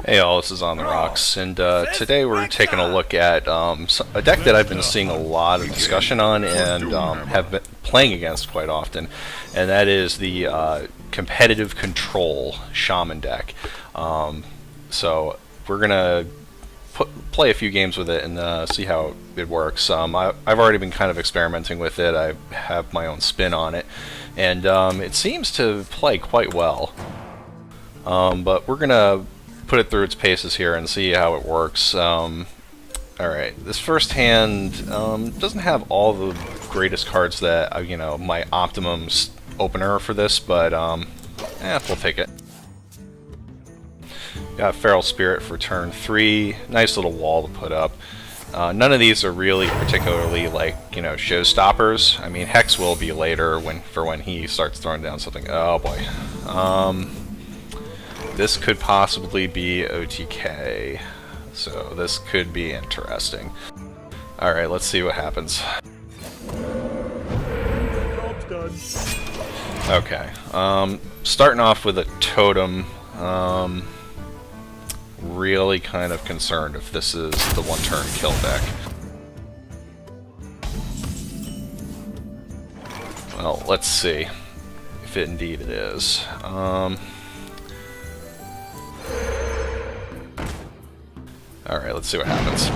Hey all, this is On the Rocks, and today we're taking a look at a deck that I've been seeing a lot of discussion on and have been playing against quite often, and that is the competitive control Shaman deck. So we're gonna play a few games with it and see how it works. I've already been kind of experimenting with it. I have my own spin on it, and it seems to play quite well. But we're gonna put it through its paces here and see how it works. Alright, this first hand doesn't have all the greatest cards that, my optimum opener for this, but we'll take it. Got Feral Spirit for turn 3, nice little wall to put up. None of these are really particularly showstoppers. I mean, Hex will be later when he starts throwing down something. Oh boy. This could possibly be OTK, so this could be interesting. Alright, let's see what happens. Okay, starting off with a totem. Really kind of concerned if this is the one-turn kill deck. Well, let's see if indeed it is. Alright, let's see what happens.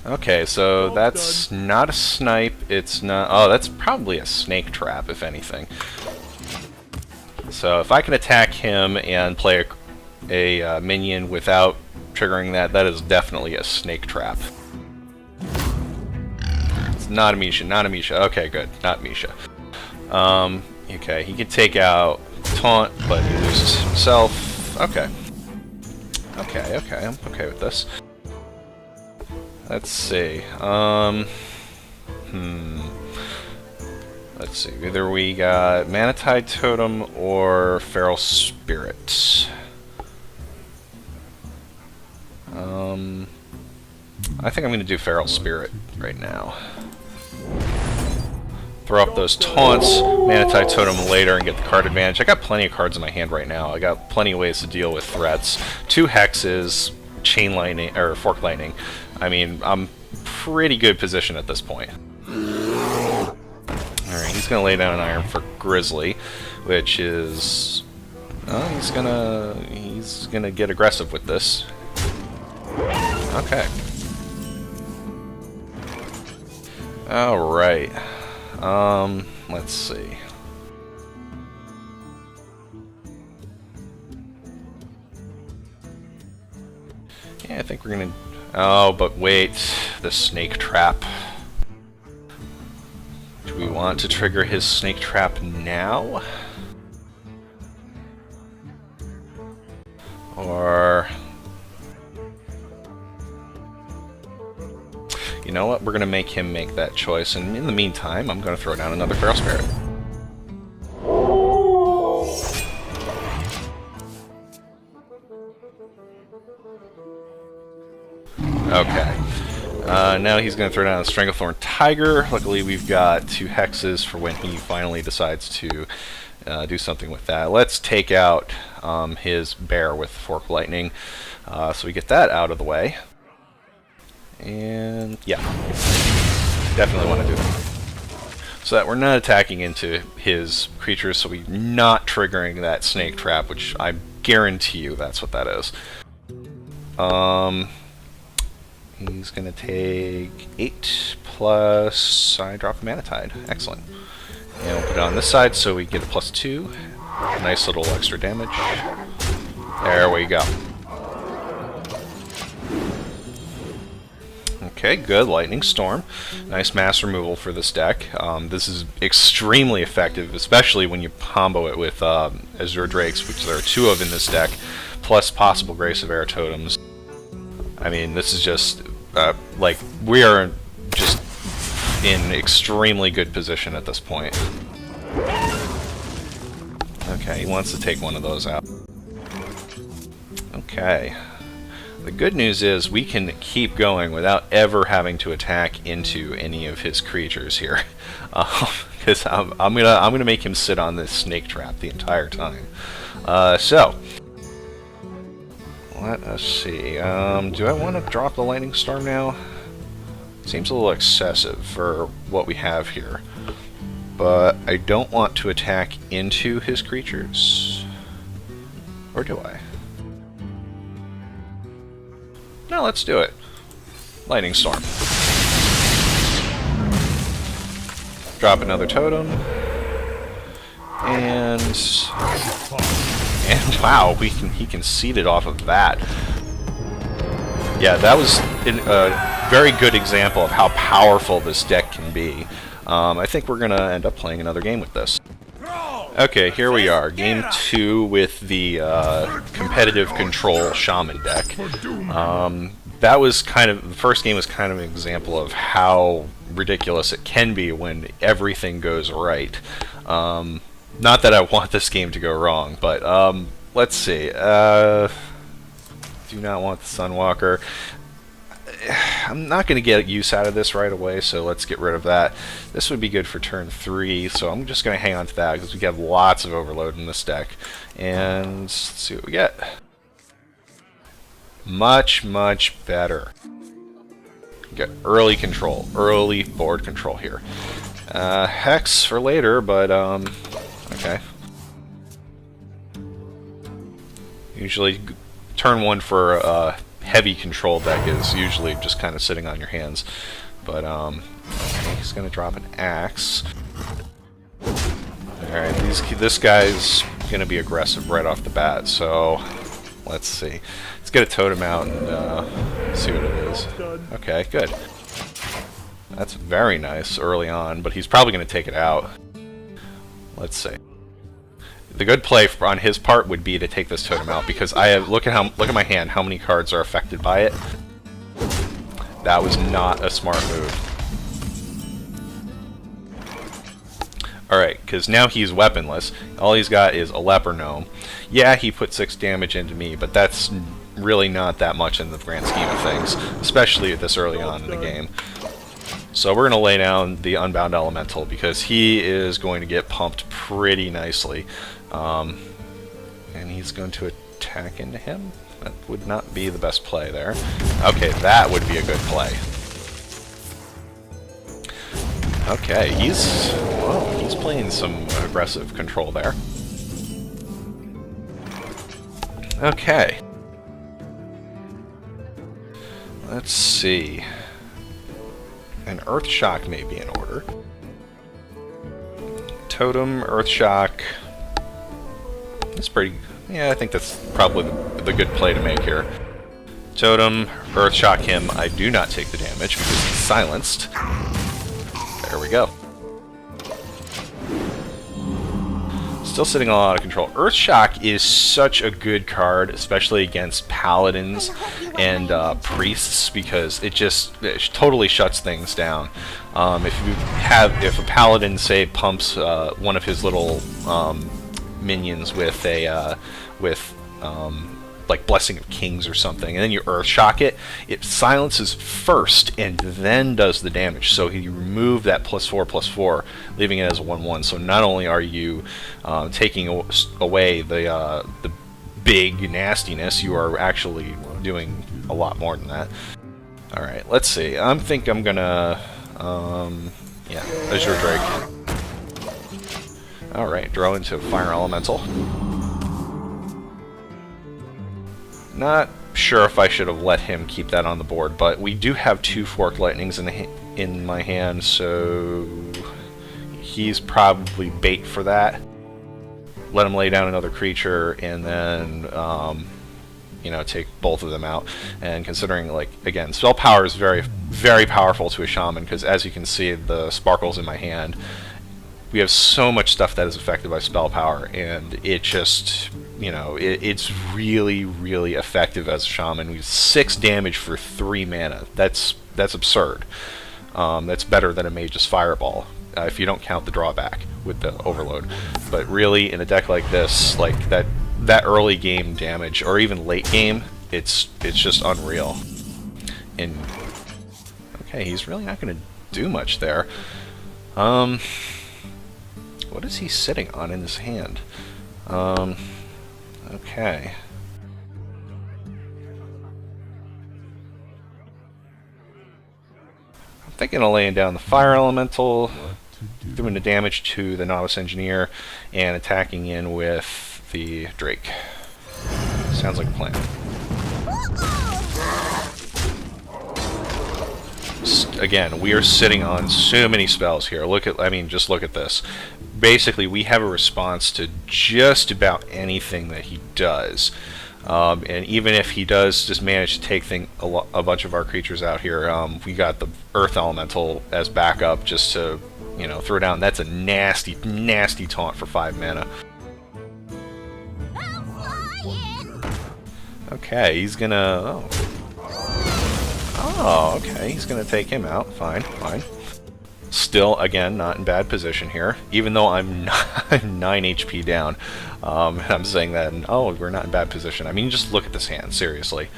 Okay, so that's not a snipe, it's not... Oh, that's probably a snake trap, if anything. So if I can attack him and play a minion without triggering that, that is definitely a snake trap. It's not a Misha, not a Misha. Okay, good, not Misha. Okay, he can take out Taunt, but he loses himself. Okay. Okay, I'm okay with this. Let's see. Let's see. Either we got Manatide Totem or Feral Spirit. I think I'm going to do Feral Spirit right now. Throw up those taunts, Manatide Totem later, and get the card advantage. I got plenty of cards in my hand right now. I got plenty of ways to deal with threats. 2 hexes, chain lightning, or fork lightning. I mean, I'm pretty good position at this point. Alright, he's gonna lay down an iron for Grizzly, which is... he's gonna get aggressive with this. Okay. Alright. Let's see. Yeah, I think we're gonna... Oh, but wait. The snake trap. Do we want to trigger his snake trap now? Or... You know what? We're going to make him make that choice, and in the meantime, I'm going to throw down another Feral Spirit. Okay. Now he's going to throw down a Stranglethorn Tiger. Luckily, we've got 2 hexes for when he finally decides to do something with that. Let's take out his bear with Fork Lightning, so we get that out of the way. And yeah, definitely want to do that. So that we're not attacking into his creatures, so we're not triggering that snake trap, which I guarantee you that's what that is. He's going to take 8 plus I drop a Manatide. Excellent. And we'll put it on this side so we get a +2. Nice little extra damage. There we go. Okay, good. Lightning Storm. Nice mass removal for this deck. This is extremely effective, especially when you combo it with Azure Drakes, which there are 2 of in this deck, plus possible Grace of Air Totems. I mean, this is just, we are just in extremely good position at this point. Okay, he wants to take one of those out. Okay. The good news is we can keep going without ever having to attack into any of his creatures here, because I'm gonna make him sit on this snake trap the entire time. So let us see. Do I want to drop the Lightning Storm now? Seems a little excessive for what we have here. But I don't want to attack into his creatures. Or do I? No, let's do it. Lightning Storm. Drop another totem. And wow, he conceded off of that. Yeah, that was a very good example of how powerful this deck can be. I think we're gonna end up playing another game with this. Okay, here we are, game 2 with the competitive control Shaman deck. That was the first game was kind of an example of how ridiculous it can be when everything goes right. Not that I want this game to go wrong, but let's see. Do not want the Sunwalker. I'm not going to get use out of this right away, so let's get rid of that. This would be good for turn 3, so I'm just going to hang on to that because we have lots of overload in this deck. And let's see what we get. Much, much better. Get early control, early board control here. Hex for later, but okay. Usually, turn 1 for a heavy control deck is usually just kind of sitting on your hands. But okay, he's gonna drop an axe. All right, this guy's gonna be aggressive right off the bat. So let's see. Let's get a totem out and see what it is. Okay, good. That's very nice early on, but he's probably gonna take it out. Let's see. The good play on his part would be to take this totem out because I have look at my hand. How many cards are affected by it? That was not a smart move. All right, because now he's weaponless. All he's got is a leper gnome. Yeah, he put 6 damage into me, but that's really not that much in the grand scheme of things, especially this early on in the game. So we're going to lay down the Unbound Elemental because he is going to get pumped pretty nicely. And he's going to attack into him. That would not be the best play there. Okay, that would be a good play. Okay, he's playing some aggressive control there. Okay. Let's see. An Earth Shock may be in order. Totem, Earth Shock. That's pretty... Yeah, I think that's probably the good play to make here. Totem, Earth Shock him. I do not take the damage because he's silenced. There we go. Still sitting on a lot of control. Earth Shock is such a good card, especially against paladins and priests, because it totally shuts things down. If a paladin, say, pumps one of his little minions with a like Blessing of Kings or something, and then you Earth Shock it, it silences first and then does the damage. So you remove that +4/+4, leaving it as a 1/1. So not only are you taking away the big nastiness, you are actually doing a lot more than that. All right, let's see. I think I'm gonna yeah, Azure Drake. All right, draw into Fire Elemental. Not sure if I should have let him keep that on the board, but we do have 2 Forked Lightnings in my hand, so he's probably bait for that. Let him lay down another creature, and then you know, take both of them out. And considering, like, again, spell power is very, very powerful to a shaman, because as you can see, the sparkles in my hand, we have so much stuff that is affected by spell power, and it just, you know, it's really, really effective as a shaman. We have 6 damage for 3 mana. That's absurd. That's better than a mage's fireball, if you don't count the drawback with the overload. But really, in a deck like this, like that early game damage, or even late game, it's just unreal. And okay, he's really not going to do much there. What is he sitting on in his hand? Okay. thinking of laying down the fire elemental, doing the damage to the novice engineer, and attacking in with the Drake. Sounds like a plan. Again, we are sitting on so many spells here. Just look at this. Basically, we have a response to just about anything that he does. And even if he does just manage to take a bunch of our creatures out here, we got the Earth Elemental as backup just to, throw down. That's a nasty, nasty taunt for 5 mana. Okay, he's gonna... Oh, okay, he's gonna take him out. Fine, fine. Still, again, not in bad position here, even though I'm 9 HP down. I'm saying that, and, oh, we're not in bad position. I mean, just look at this hand, seriously.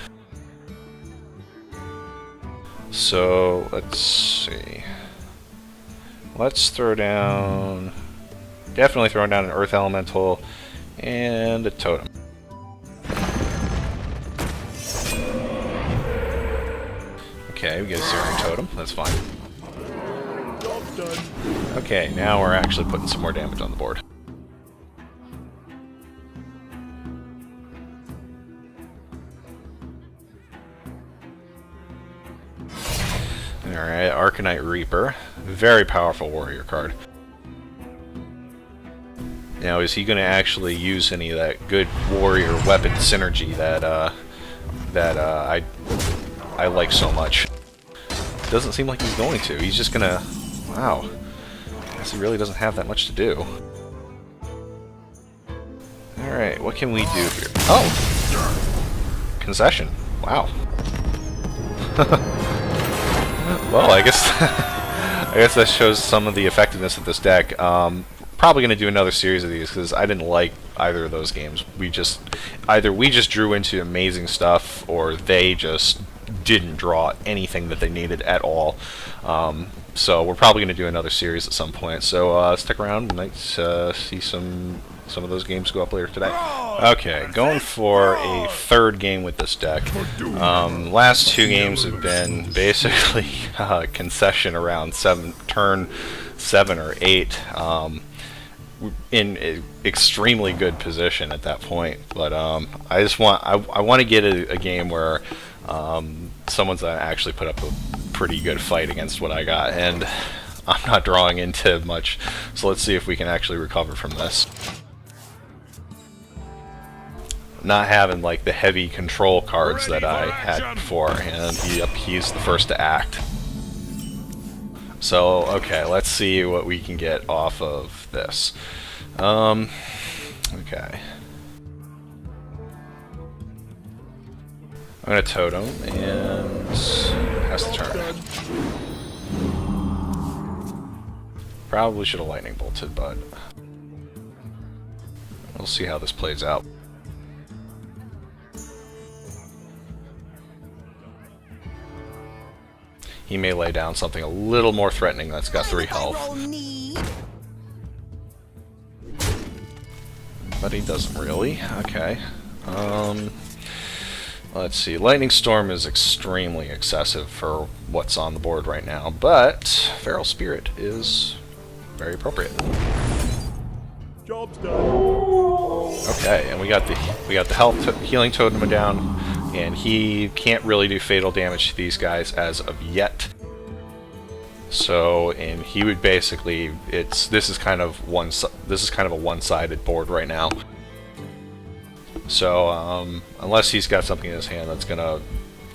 So, let's see. Let's throw down... Definitely throwing down an Earth Elemental and a Totem. Okay, we get a Searing Totem, that's fine. Okay, now we're actually putting some more damage on the board. Alright, Arcanite Reaper. Very powerful warrior card. Now, is he going to actually use any of that good warrior weapon synergy that I like so much? Doesn't seem like he's going to. He's just gonna... Wow. I guess he really doesn't have that much to do. Alright, what can we do here? Oh! Concession. Wow. Well, I guess... I guess that shows some of the effectiveness of this deck. Probably going to do another series of these, because I didn't like either of those games. Either we just drew into amazing stuff, or they just didn't draw anything that they needed at all. So we're probably going to do another series at some point. So stick around. We might see some of those games go up later today. Okay, going for a third game with this deck. Last 2 games have been basically concession around turn 7 or 8. In an extremely good position at that point, but I want to get a game where someone's actually put up a pretty good fight against what I got, and I'm not drawing into much, so let's see if we can actually recover from this. Not having like the heavy control cards that I had before, and he's the first to act. So, okay, let's see what we can get off of this. Okay. I'm gonna Totem, and pass the turn. Probably should have Lightning Bolted, but we'll see how this plays out. He may lay down something a little more threatening that's got 3 health. But he doesn't really. Okay. Let's see. Lightning Storm is extremely excessive for what's on the board right now, but Feral Spirit is very appropriate. Job's done. Okay, and we got the healing totem down, and he can't really do fatal damage to these guys as of yet. So, and he would basically, this is kind of a one-sided board right now. So, unless he's got something in his hand that's gonna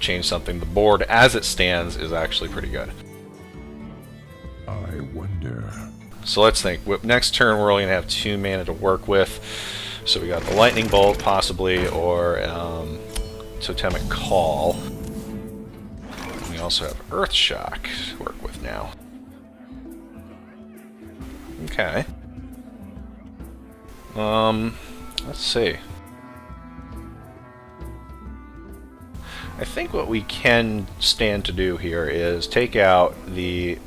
change something, the board as it stands is actually pretty good. I wonder. So let's think. Next turn we're only gonna have 2 mana to work with. So we got the Lightning Bolt possibly, or Totemic Call. We also have Earth Shock to work with now. Okay. Let's see. I think what we can stand to do here is take out the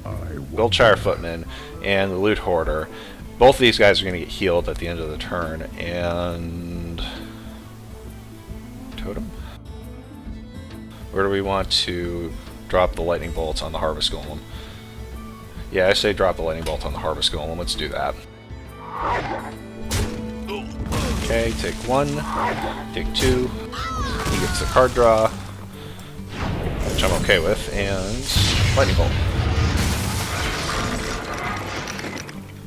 Wiltshire Footman and the Loot Hoarder. Both of these guys are going to get healed at the end of the turn, and Totem? Where do we want to drop the Lightning Bolts on the Harvest Golem? Yeah, I say drop the lightning bolt on the harvest golem. Let's do that. Okay, take 1, take 2. He gets a card draw, which I'm okay with, and lightning bolt.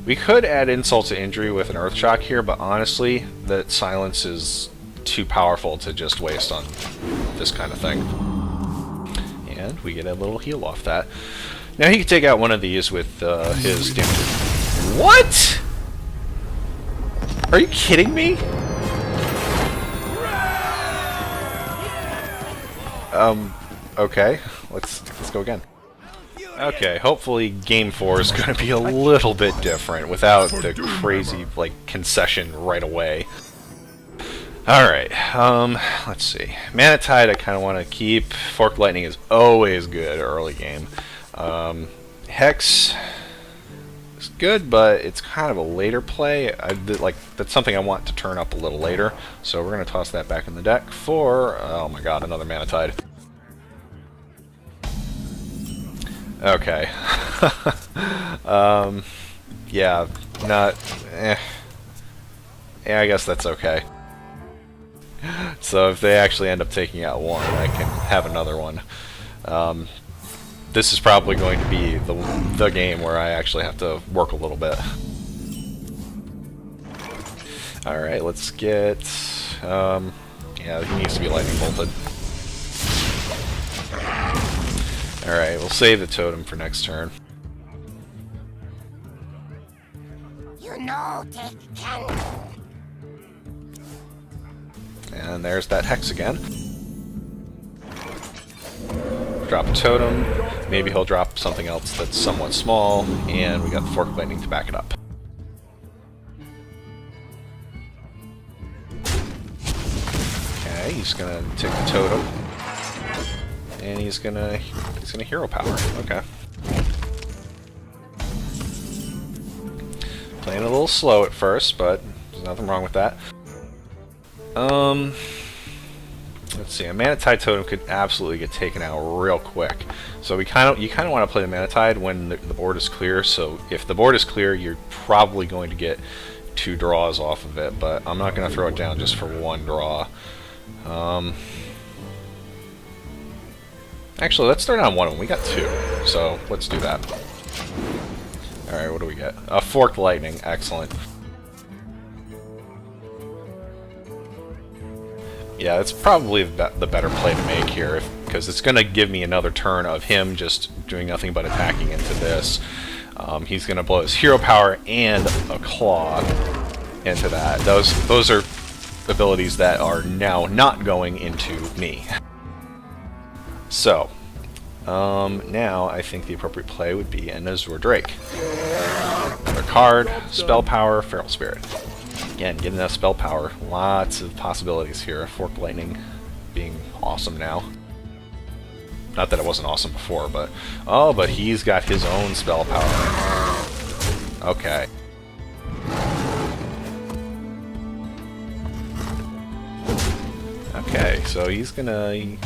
We could add insult to injury with an earth shock here, but honestly, that silence is too powerful to just waste on this kind of thing. And we get a little heal off that. Now he can take out one of these with his damage. What? Are you kidding me? Okay. Let's go again. Okay, hopefully game 4 is going to be a little bit different without the crazy, like, concession right away. Alright, let's see. Mana Tide I kind of want to keep. Forked Lightning is always good early game. Hex is good, but it's kind of a later play. That's something I want to turn up a little later. So we're going to toss that back in the deck for, oh my god, another Mana Tide. Okay. Yeah, yeah, I guess that's okay. So if they actually end up taking out one, I can have another one. This is probably going to be the game where I actually have to work a little bit. Alright, let's get... yeah, he needs to be lightning bolted. Alright, we'll save the totem for next turn. You know, take candle. And there's that hex again. Drop a totem. Maybe he'll drop something else that's somewhat small, and we got the Forked Lightning to back it up. Okay, he's gonna take the totem. And he's gonna hero power. Okay. Playing a little slow at first, but there's nothing wrong with that. Let's see. A Mana Tide totem could absolutely get taken out real quick. So you kind of want to play the Mana Tide when the board is clear. So if the board is clear, you're probably going to get 2 draws off of it. But I'm not going to throw it down just for 1 draw. Actually, let's start on 1 of them. We got 2, so let's do that. Alright, what do we get? A Forked Lightning. Excellent. Yeah, that's probably the better play to make here, because it's going to give me another turn of him just doing nothing but attacking into this. He's going to blow his hero power and a claw into that. Those are abilities that are now not going into me. So, now I think the appropriate play would be an Azure Drake. Another card, spell power, Feral Spirit. Again, getting that spell power, lots of possibilities here. Forked Lightning being awesome now. Not that it wasn't awesome before, but... oh, but he's got his own spell power. Okay. Okay, so he's gonna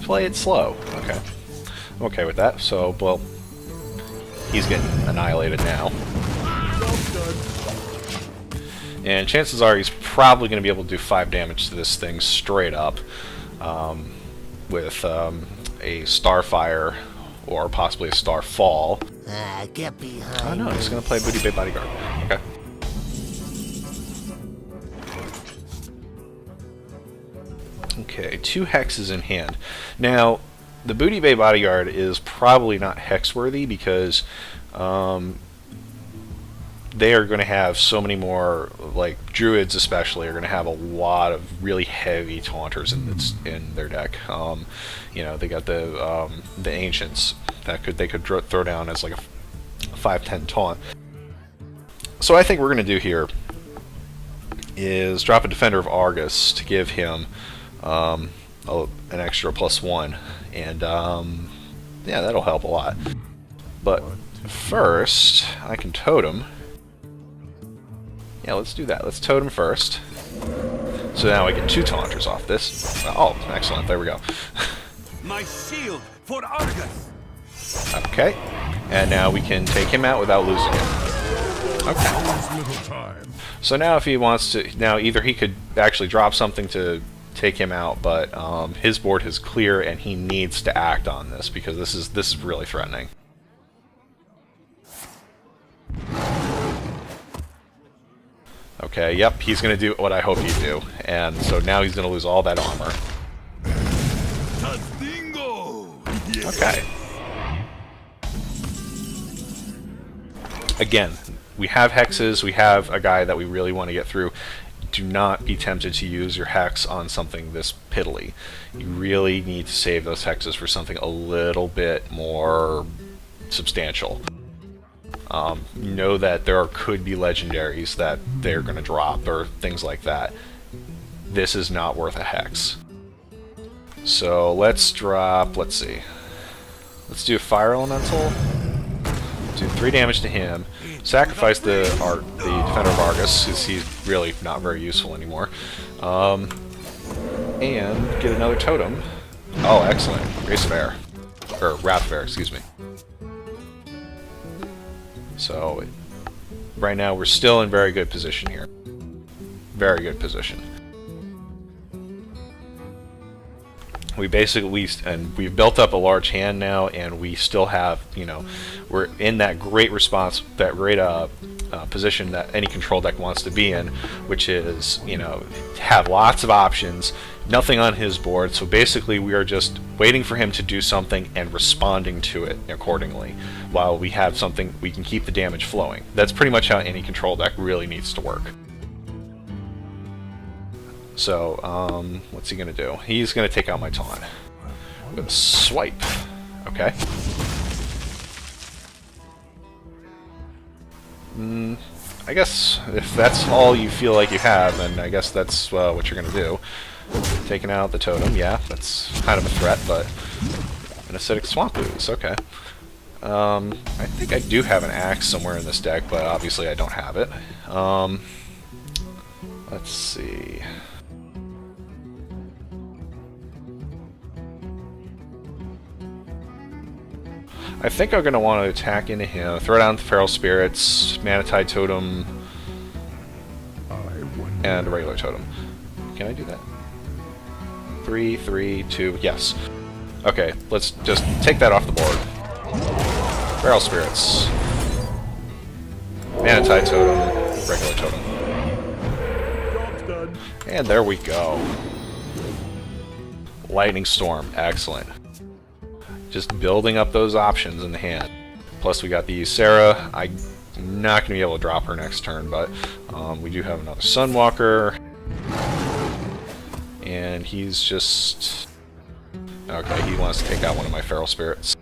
play it slow. Okay. I'm okay with that. So, well, he's getting annihilated now. And chances are he's probably going to be able to do 5 damage to this thing straight up with a Starfire or possibly a Starfall. Get behind. Oh no, he's going to play Booty Bay Bodyguard. Okay. Okay, 2 hexes in hand. Now, the Booty Bay Bodyguard is probably not hex-worthy because they are going to have so many more, like druids especially, are going to have a lot of really heavy taunters in their deck. You know, they got the ancients that they could throw down as like a 5/10 taunt. So what I think we're going to do here is drop a Defender of Argus to give him an extra +1, and yeah, that'll help a lot. But first, I can totem. Yeah, let's do that. Let's totem first. So now I get 2 taunters off this. Oh, excellent. There we go. My shield for Argus. Okay. And now we can take him out without losing him. Okay. Little time. So now if he wants to, now either he could actually drop something to take him out, but his board is clear and he needs to act on this because this is really threatening. Okay, yep, he's going to do what I hope he'd do. And so now he's going to lose all that armor. Okay. Again, we have hexes, we have a guy that we really want to get through. Do not be tempted to use your hex on something this piddly. You really need to save those hexes for something a little bit more substantial. Know that there could be legendaries that they're going to drop or things like that. This is not worth a hex. So let's drop, let's see. Let's do a fire elemental. Do 3 damage to him. Sacrifice the Defender of Argus, because he's really not very useful anymore. And get another totem. Oh, excellent. Grace of Air. Or Wrath of Air, excuse me. So, right now we're still in very good position here. Very good position. We've built up a large hand now, and we still have, you know, we're in that great position that any control deck wants to be in, which is, you know, have lots of options, nothing on his board, so basically we are just waiting for him to do something and responding to it accordingly, while we have something, we can keep the damage flowing. That's pretty much how any control deck really needs to work. So, what's he going to do? He's going to take out my taunt. With a swipe. Okay. I guess if that's all you feel like you have, then I guess that's what you're going to do. Taking out the totem, yeah, that's kind of a threat, but an acidic swamp ooze, okay. I think I do have an axe somewhere in this deck, but obviously I don't have it. Let's see. I think I'm going to want to attack into him, throw down the Feral Spirits, Manatide Totem, and a regular totem. Can I do that? 3, 3, 2, yes. Okay, let's just take that off the board. Feral Spirits. Manatide Totem, regular totem. And there we go. Lightning Storm, excellent. Just building up those options in the hand. Plus we got the Sarah. I'm not going to be able to drop her next turn, but we do have another Sunwalker. And he's just... Okay, he wants to take out one of my Feral Spirits.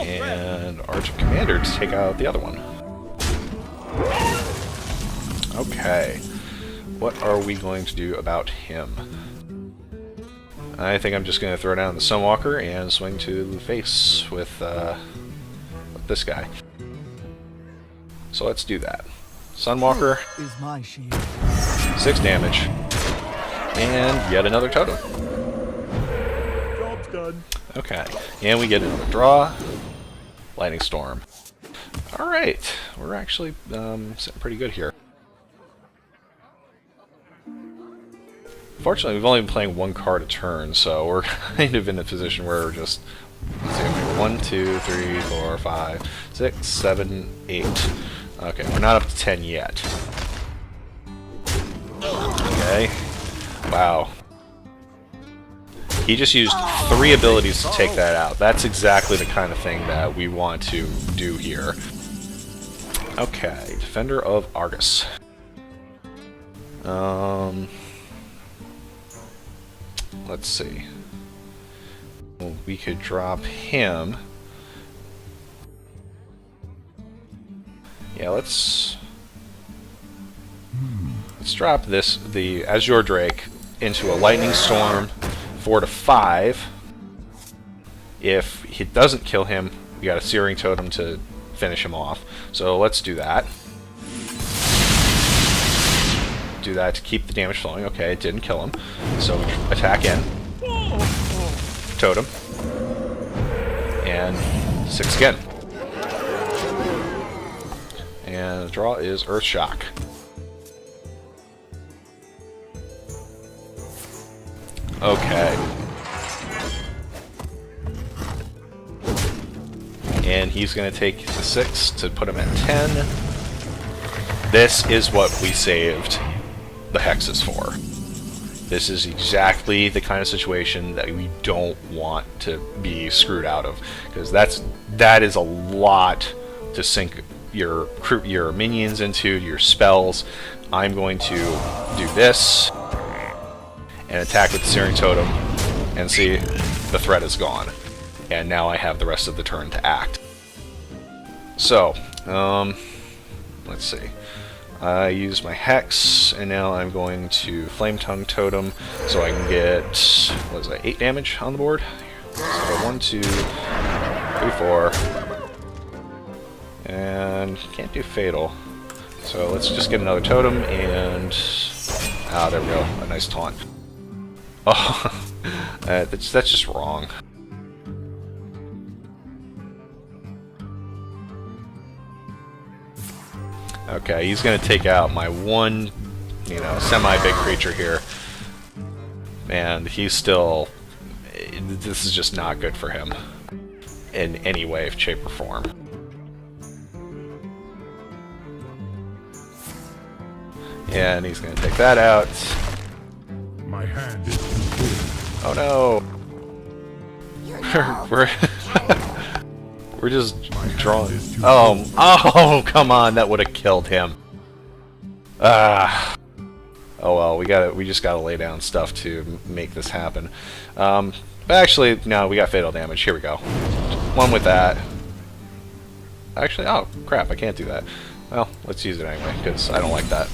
And Archer Commander to take out the other one. Okay. What are we going to do about him? I think I'm just going to throw down the Sunwalker and swing to the face with this guy. So let's do that. Sunwalker, 6 damage, and yet another totem. Job's done. Okay, and we get another draw. Lightning Storm. Alright, we're actually sitting pretty good here. Fortunately, we've only been playing 1 card a turn, so we're kind of in a position where we're just... Let's see, 1, 2, 3, 4, 5, 6, 7, 8. Okay, we're not up to 10 yet. Okay. Wow. He just used 3 abilities to take that out. That's exactly the kind of thing that we want to do here. Okay, Defender of Argus. Let's see. Well, we could drop him. Yeah, let's drop this, the Azure Drake, into a Lightning Storm, 4 to 5. If he doesn't kill him, we got a Searing Totem to finish him off. So let's do that. Do that to keep the damage flowing. Okay, it didn't kill him. So we attack in. Totem. And 6 again. And the draw is Earth Shock. Okay. And he's going to take the 6 to put him at 10. This is what we saved the hexes for. This is exactly the kind of situation that we don't want to be screwed out of, because that is a lot to sink your minions into, your spells. I'm going to do this and attack with the Searing Totem, and see, the threat is gone. And now I have the rest of the turn to act. So, let's see. I use my Hex, and now I'm going to Flame Tongue Totem, so I can get, what is that, 8 damage on the board? So 1, 2, 3, 4. And can't do Fatal. So let's just get another Totem, and... ah, there we go. A nice taunt. Oh, that's just wrong. Okay, he's gonna take out my one, semi-big creature here. And he's still... this is just not good for him. In any way, shape, or form. And he's gonna take that out. My hand is too full. Oh no! You know We're just drawing. Oh, come on! That would have killed him. Ah. Oh well, we just gotta lay down stuff to make this happen. But actually, no, we got fatal damage. Here we go. One with that. Actually, oh crap! I can't do that. Well, let's use it anyway because I don't like that.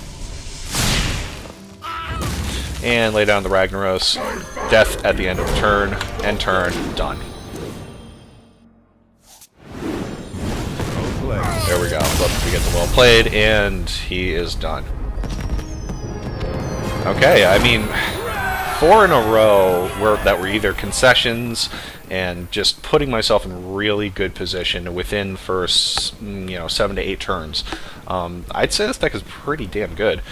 And lay down the Ragnaros. Death at the end of the turn. End turn. Done. There we go. Look, we get the well played, and he is done. Okay, I mean, 4 in a row that were either concessions and just putting myself in really good position within first, 7 to 8 turns. I'd say this deck is pretty damn good.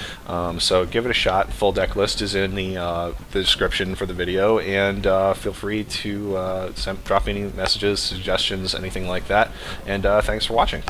So give it a shot. Full deck list is in the description for the video, and feel free to drop any messages, suggestions, anything like that. And thanks for watching.